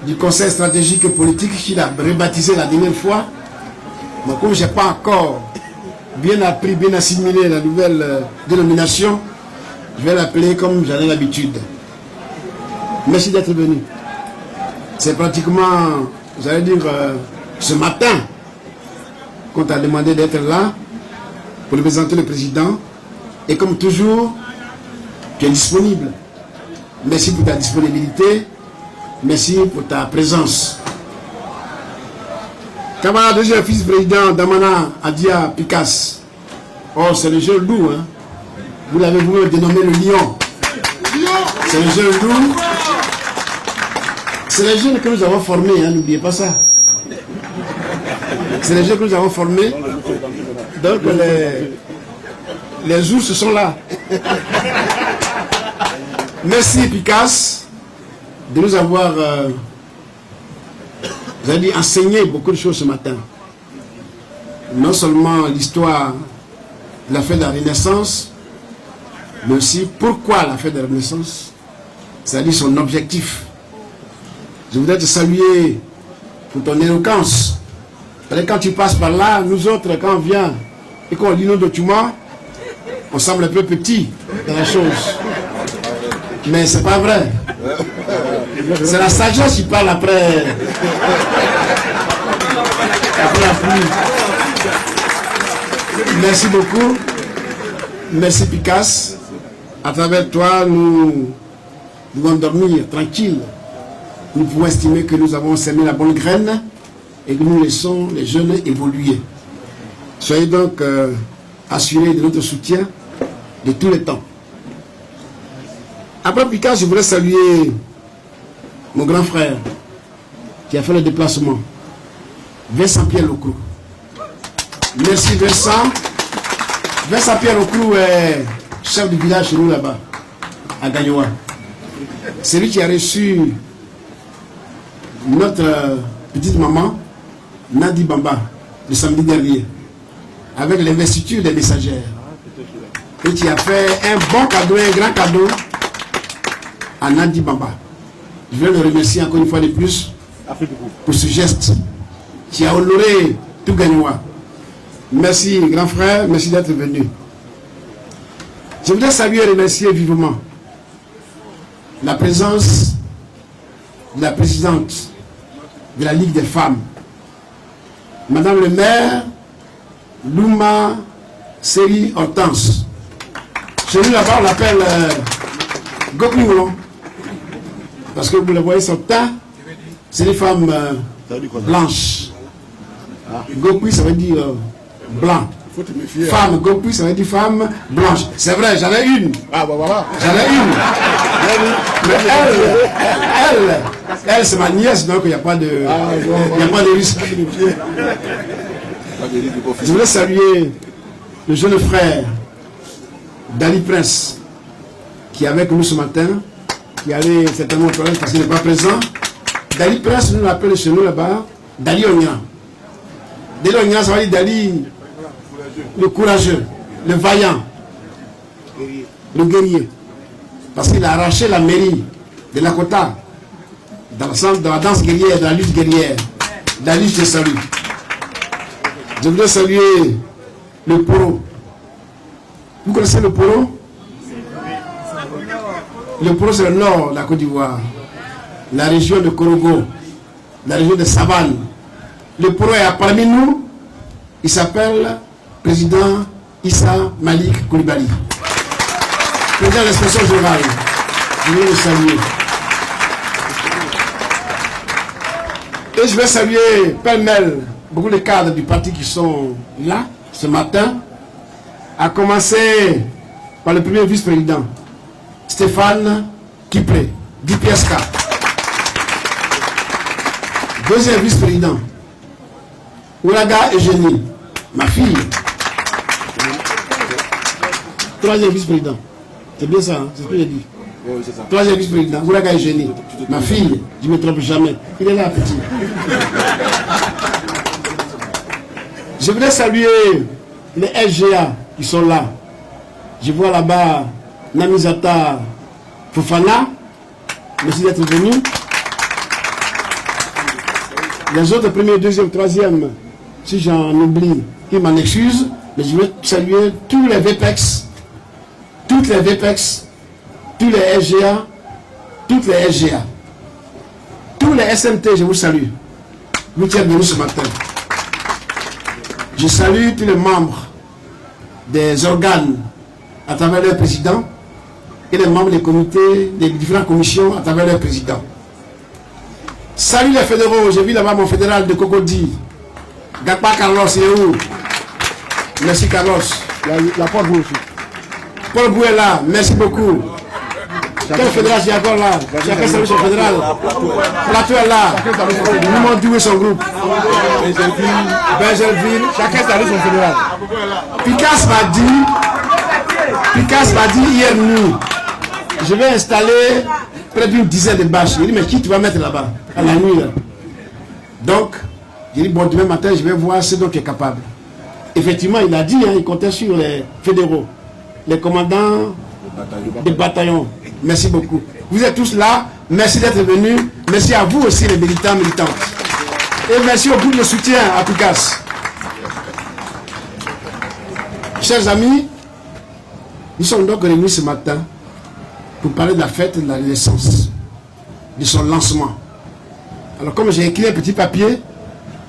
du Conseil stratégique et politique qu'il a rebaptisé la dernière fois. Mais comme je n'ai pas encore bien appris, bien assimilé la nouvelle dénomination, je vais l'appeler comme j'en ai l'habitude. Merci d'être venu. C'est pratiquement, j'allais dire, ce matin qu'on t'a demandé d'être là pour représenter le président. Et comme toujours, tu es disponible. Merci pour ta disponibilité. Merci pour ta présence. Camarade deuxième vice-président Damana Adia Picasse. Oh, c'est le jeune loup, hein. Vous l'avez vous-même dénommé le lion. C'est le jeune loup. C'est les jeunes que nous avons formés, hein, n'oubliez pas ça. C'est les jeunes que nous avons formés. Donc les ours sont là. Merci Picasse de nous avoir enseigné beaucoup de choses ce matin. Non seulement l'histoire de la fête de la Renaissance, mais aussi pourquoi la fête de la Renaissance, c'est-à-dire son objectif. Je voudrais te saluer pour ton éloquence. Quand tu passes par là, nous autres, quand on vient et qu'on lit nos documents, on semble un peu petit dans la chose. Mais c'est pas vrai. C'est la sagesse qui parle après la pluie. Merci beaucoup. Merci Picasse. À travers toi, nous pouvons dormir tranquille. Nous pouvons estimer que nous avons semé la bonne graine et que nous laissons les jeunes évoluer. Soyez donc assurés de notre soutien de tous les temps. Après Picasse, je voudrais saluer mon grand frère qui a fait le déplacement, Vincent Pierre Locrou. Merci Vincent. Vincent Pierre Locrou est chef du village chez nous là-bas, à Gagnoa. C'est lui qui a reçu notre petite maman, Nadi Bamba, le samedi dernier, avec l'investiture des messagères. Et qui a fait un bon cadeau, un grand cadeau à Nadi Bamba. Je veux le remercier encore une fois de plus pour ce geste qui a honoré tout Gagnoa. Merci grand frère, merci d'être venu. Je voudrais saluer et remercier vivement la présence de la présidente de la Ligue des femmes, Madame le maire Louma Seri Hortense. Chez nous là-bas on l'appelle Gokoulo, parce que vous le voyez son teint, c'est des femmes blanches. Gokoui ça veut dire blanc. Femme, Gokoui ça veut dire femme blanche. C'est vrai, j'en ai une. Ah bah voilà. J'en ai une. Mais elle c'est ma nièce, donc il n'y a pas de risque. Je voulais saluer le jeune frère Dali Prince qui est avec nous ce matin, qui allait certainement au problème parce qu'il n'est pas présent. Dali Prince, nous l'appelons chez nous là-bas Dali Ogna. Dali Ogna, ça veut dire Dali le courageux, le vaillant, le guerrier. Parce qu'il a arraché la mairie de Lakota dans la danse guerrière, dans la lutte guerrière. Dali, je te salue. Je voudrais saluer le Poro. Vous connaissez le Poro? Le Poro, c'est le nord de la Côte d'Ivoire, la région de Korogo, la région de Savane. Le Poro est parmi nous. Il s'appelle président Issa Malik Koulibaly. Président de l'expression générale. Je veux le saluer. Et je vais saluer pêle-mêle beaucoup de cadres du parti qui sont là ce matin, à commencer par le premier vice-président, Stéphane Kipré, d'IPSK. Deuxième vice-président, Oulaga Eugénie, ma fille. Troisième vice-président, c'est bien ça, hein? C'est ce que j'ai dit. Oui, c'est ça. Troisième vice-président, Oulaga Eugénie, ma fille, je ne me trompe jamais. Il est là, petit. Je voudrais saluer les SGA qui sont là. Je vois là-bas Namizata Fofana. Merci d'être venu. Les autres, premier, deuxième, troisième, si j'en oublie, ils m'en excusent, mais je veux saluer tous les VPEX, toutes les VPEX, tous les SGA, toutes les SGA, tous les SMT, je vous salue. Vous êtes venus ce matin. Je salue tous les membres des organes à travers leur président et les membres des comités, des différentes commissions à travers leur président. Salut les fédéraux, j'ai vu là-bas mon fédéral de Cocody. Gapa Carlos, il est où? Merci Carlos. La Paul Bou aussi. Paul Bou est là, merci beaucoup. Quel fédéral j'ai encore là? Chacun salue son fédéral. Plateau est là. Nous m'ont doué son groupe. Benjelville. Chacun salue son fédéral. Picasse m'a dit hier nuit, je vais installer près d'une dizaine de bâches. Il dit, mais qui tu vas mettre là-bas, à la nuit là? Donc, j'ai dit, bon, demain matin, je vais voir ce dont il est capable. Effectivement, il a dit, hein, il comptait sur les fédéraux, les commandants des bataillons. Merci beaucoup. Vous êtes tous là. Merci d'être venus. Merci à vous aussi, les militants, militantes. Et merci au groupe de soutien à Picasse. Chers amis, nous sommes donc réunis ce matin pour parler de la fête de la Renaissance, de son lancement. Alors, comme j'ai écrit un petit papier,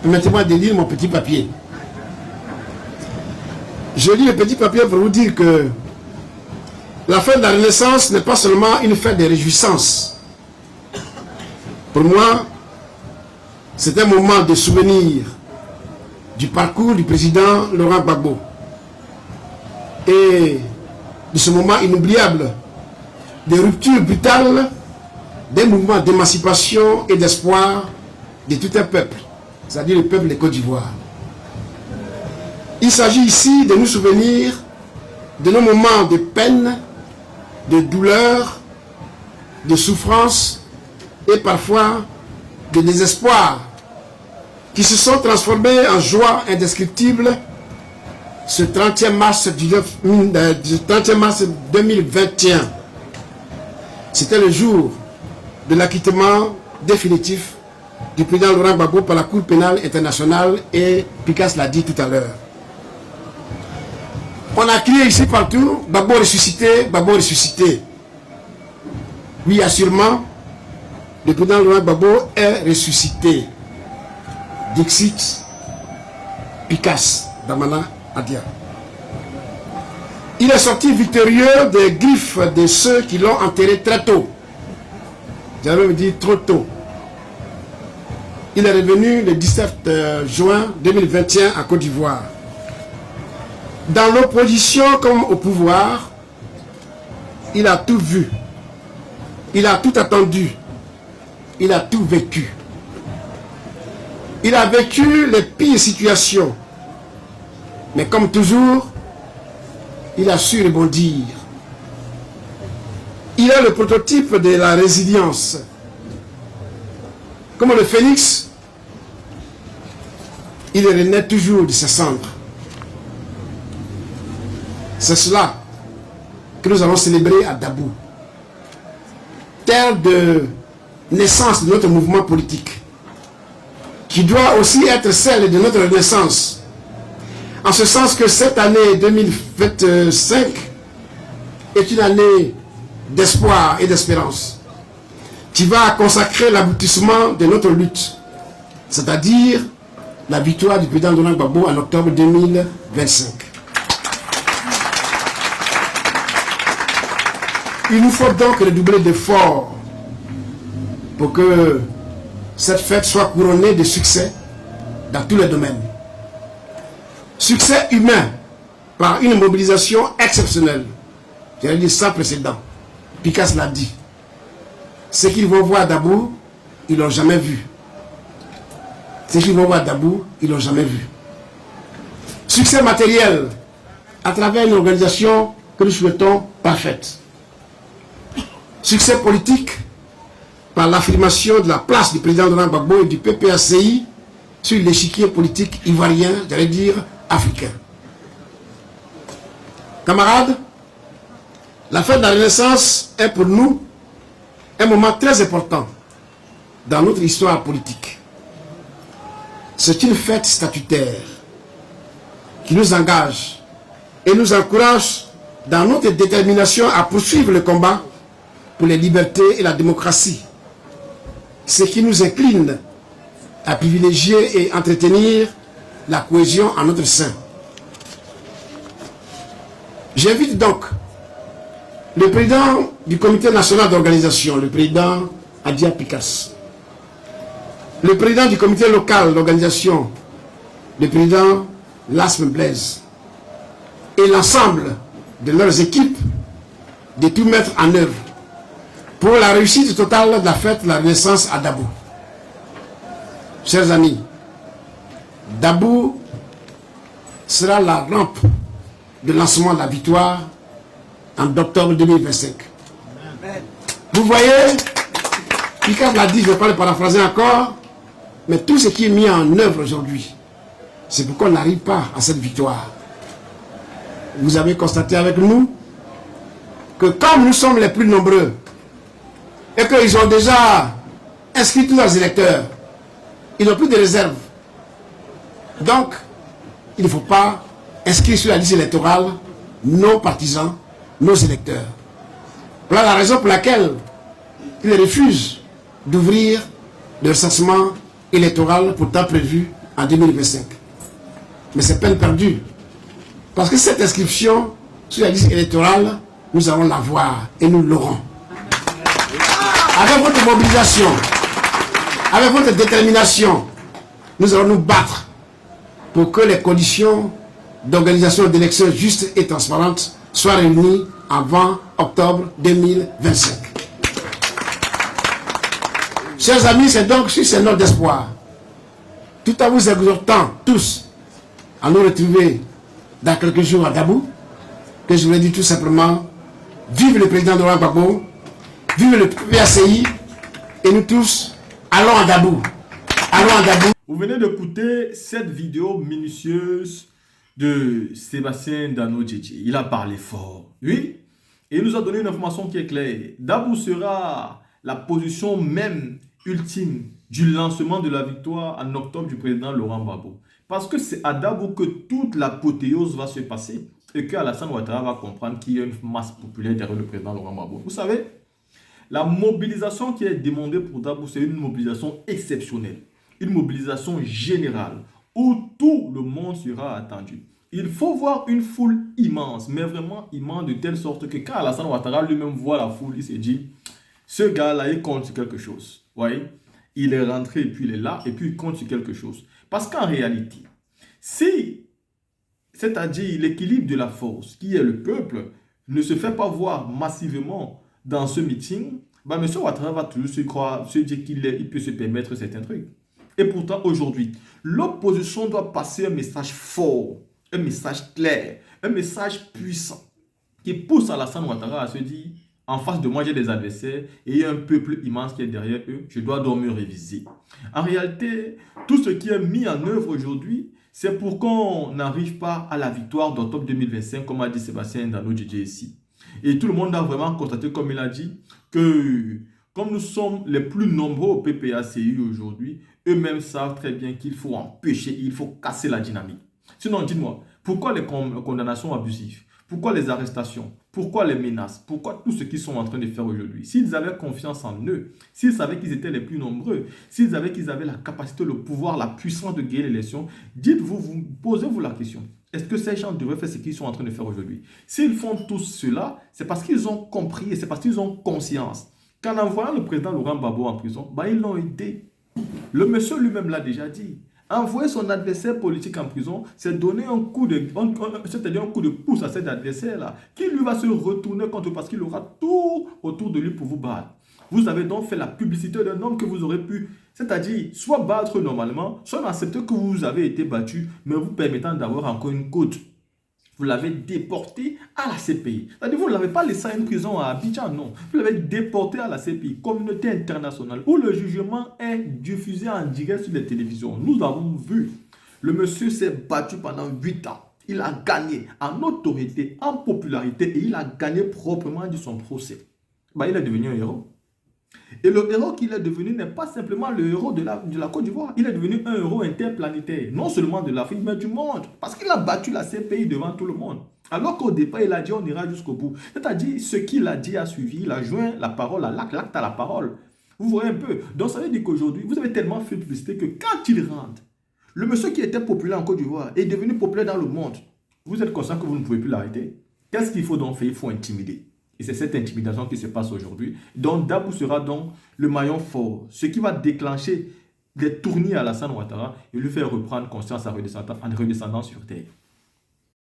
permettez-moi de lire mon petit papier. Je lis le petit papier pour vous dire que la fête de la Renaissance n'est pas seulement une fête de réjouissance. Pour moi, c'est un moment de souvenir du parcours du président Laurent Gbagbo et de ce moment inoubliable de rupture brutale des mouvements d'émancipation et d'espoir de tout un peuple, c'est-à-dire le peuple de Côte d'Ivoire. Il s'agit ici de nous souvenir de nos moments de peine, de douleur, de souffrance et parfois de désespoir qui se sont transformés en joie indescriptible ce 30e mars 2021. C'était le jour de l'acquittement définitif du président Laurent Gbagbo par la Cour pénale internationale et Picasse l'a dit tout à l'heure. On a crié ici partout, Gbagbo ressuscité, Gbagbo ressuscité. Oui, assurément, le président Laurent Gbagbo est ressuscité. Dixit, Picasse, Damana, Adia. Il est sorti victorieux des griffes de ceux qui l'ont enterré très tôt. J'allais me dire trop tôt. Il est revenu le 17 juin 2021 à Côte d'Ivoire. Dans l'opposition comme au pouvoir, il a tout vu. Il a tout attendu. Il a tout vécu. Il a vécu les pires situations. Mais comme toujours, il a su rebondir. Il est le prototype de la résilience. Comme le phénix, il renaît toujours de ses cendres. C'est cela que nous allons célébrer à Dabou, terre de naissance de notre mouvement politique, qui doit aussi être celle de notre renaissance. En ce sens que cette année 2025 est une année d'espoir et d'espérance, qui va consacrer l'aboutissement de notre lutte, c'est-à-dire la victoire du président Laurent Gbagbo en octobre 2025. Il nous faut donc redoubler d'efforts pour que cette fête soit couronnée de succès dans tous les domaines. Succès humain par une mobilisation exceptionnelle, j'allais dire sans précédent. Picasse l'a dit. Ceux qui vont voir Dabou, ils ne l'ont jamais vu. Ceux qui vont voir Dabou, ils ne l'ont jamais vu. Succès matériel à travers une organisation que nous souhaitons parfaite. Succès politique par l'affirmation de la place du président Laurent Gbagbo et du PPACI sur l'échiquier politique ivoirien, j'allais dire africain. Camarades, la fête de la Renaissance est pour nous un moment très important dans notre histoire politique. C'est une fête statutaire qui nous engage et nous encourage dans notre détermination à poursuivre le combat pour les libertés et la démocratie, ce qui nous incline à privilégier et entretenir la cohésion en notre sein. J'invite donc le président du comité national d'organisation, le président Adia Pikas, le président du comité local d'organisation, le président Lasme Blaise, et l'ensemble de leurs équipes de tout mettre en œuvre pour la réussite totale de la fête de la Renaissance à Dabou. Chers amis, Dabou sera la rampe de lancement de la victoire en octobre 2025. Vous voyez, Picard l'a dit, je ne vais pas le paraphraser encore, mais tout ce qui est mis en œuvre aujourd'hui, c'est pourquoi on n'arrive pas à cette victoire. Vous avez constaté avec nous que comme nous sommes les plus nombreux et qu'ils ont déjà inscrit tous leurs électeurs, ils n'ont plus de réserve. Donc, il ne faut pas inscrire sur la liste électorale nos partisans, nos électeurs. Voilà la raison pour laquelle ils refusent d'ouvrir le recensement électoral pourtant prévu en 2025. Mais c'est peine perdue. Parce que cette inscription sur la liste électorale, nous allons l'avoir et nous l'aurons. Avec votre mobilisation, avec votre détermination, nous allons nous battre pour que les conditions d'organisation d'élections justes et transparentes soient réunies avant octobre 2025. Chers amis, c'est donc sur ces notes d'espoir, tout en vous exhortant tous à nous retrouver dans quelques jours à Dabou, que je voulais dire tout simplement, vive le président Laurent Gbagbo, vive le PACI, et nous tous, allons à Dabou. Allons à Dabou. Vous venez d'écouter cette vidéo minutieuse de Sébastien Dano Djedje. Il a parlé fort, oui, et il nous a donné une information qui est claire. Dabou sera la position même ultime du lancement de la victoire en octobre du président Laurent Gbagbo. Parce que c'est à Dabou que toute l'apothéose va se passer et qu'Alassane Ouattara va comprendre qu'il y a une masse populaire derrière le président Laurent Gbagbo. Vous savez, la mobilisation qui est demandée pour Dabou, c'est une mobilisation exceptionnelle, une mobilisation générale où tout le monde sera attendu. Il faut voir une foule immense, mais vraiment immense, de telle sorte que quand Alassane Ouattara lui-même voit la foule, il se dit, ce gars-là, il compte sur quelque chose. Vous voyez? Il est rentré et puis il est là et puis il compte sur quelque chose. Parce qu'en réalité, si, c'est-à-dire l'équilibre de la force, qui est le peuple, ne se fait pas voir massivement dans ce meeting, bah, M. Ouattara va toujours se dire qu'il peut se permettre certains trucs. Et pourtant, aujourd'hui, l'opposition doit passer un message fort, un message clair, un message puissant, qui pousse Alassane Ouattara à se dire, en face de moi, j'ai des adversaires et il y a un peuple immense qui est derrière eux, je dois donc me réviser. En réalité, tout ce qui est mis en œuvre aujourd'hui, c'est pour qu'on n'arrive pas à la victoire d'octobre 2025, comme a dit Sébastien Dano Djedje ici. Et tout le monde a vraiment constaté, comme il a dit, que comme nous sommes les plus nombreux au PPACI aujourd'hui, eux-mêmes savent très bien qu'il faut empêcher, il faut casser la dynamique. Sinon, dites-moi, pourquoi les condamnations abusives? Pourquoi les arrestations? Pourquoi les menaces? Pourquoi tout ce qu'ils sont en train de faire aujourd'hui? S'ils avaient confiance en eux, s'ils savaient qu'ils étaient les plus nombreux, s'ils savaient qu'ils avaient la capacité, le pouvoir, la puissance de gagner l'élection, dites-vous, posez-vous la question. Est-ce que ces gens devraient faire ce qu'ils sont en train de faire aujourd'hui? S'ils font tout cela, c'est parce qu'ils ont compris et c'est parce qu'ils ont conscience qu'en envoyant le président Laurent Gbagbo en prison, bah, ils l'ont aidé. Le monsieur lui-même l'a déjà dit. Envoyer son adversaire politique en prison, c'est donner un coup de, c'est-à-dire un coup de pouce à cet adversaire-là, qui lui va se retourner contre parce qu'il aura tout autour de lui pour vous battre. Vous avez donc fait la publicité d'un homme que vous aurez pu, c'est-à-dire soit battre normalement, soit accepter que vous avez été battu, mais vous permettant d'avoir encore une côte. Vous l'avez déporté à la CPI. C'est-à-dire vous ne l'avez pas laissé à une prison à Abidjan, non. Vous l'avez déporté à la CPI, communauté internationale, où le jugement est diffusé en direct sur les télévisions. Nous avons vu. Le monsieur s'est battu pendant 8 ans. Il a gagné en autorité, en popularité, et il a gagné proprement de son procès. Bah, il est devenu un héros. Et le héros qu'il est devenu n'est pas simplement le héros de la Côte d'Ivoire. Il est devenu un héros interplanétaire, non seulement de l'Afrique, mais du monde. Parce qu'il a battu la CPI devant tout le monde. Alors qu'au départ, il a dit on ira jusqu'au bout. C'est-à-dire, ce qu'il a dit a suivi, il a joint la parole à l'acte, l'acte à la parole. Vous voyez un peu. Donc ça veut dire qu'aujourd'hui, vous avez tellement fait de publicité que quand il rentre, le monsieur qui était populaire en Côte d'Ivoire est devenu populaire dans le monde. Vous êtes conscient que vous ne pouvez plus l'arrêter. Qu'est-ce qu'il faut donc faire? Il faut intimider. Et c'est cette intimidation qui se passe aujourd'hui. Donc Dabou sera donc le maillon fort, ce qui va déclencher des tournis à Alassane Ouattara et lui faire reprendre conscience en redescendant sur terre.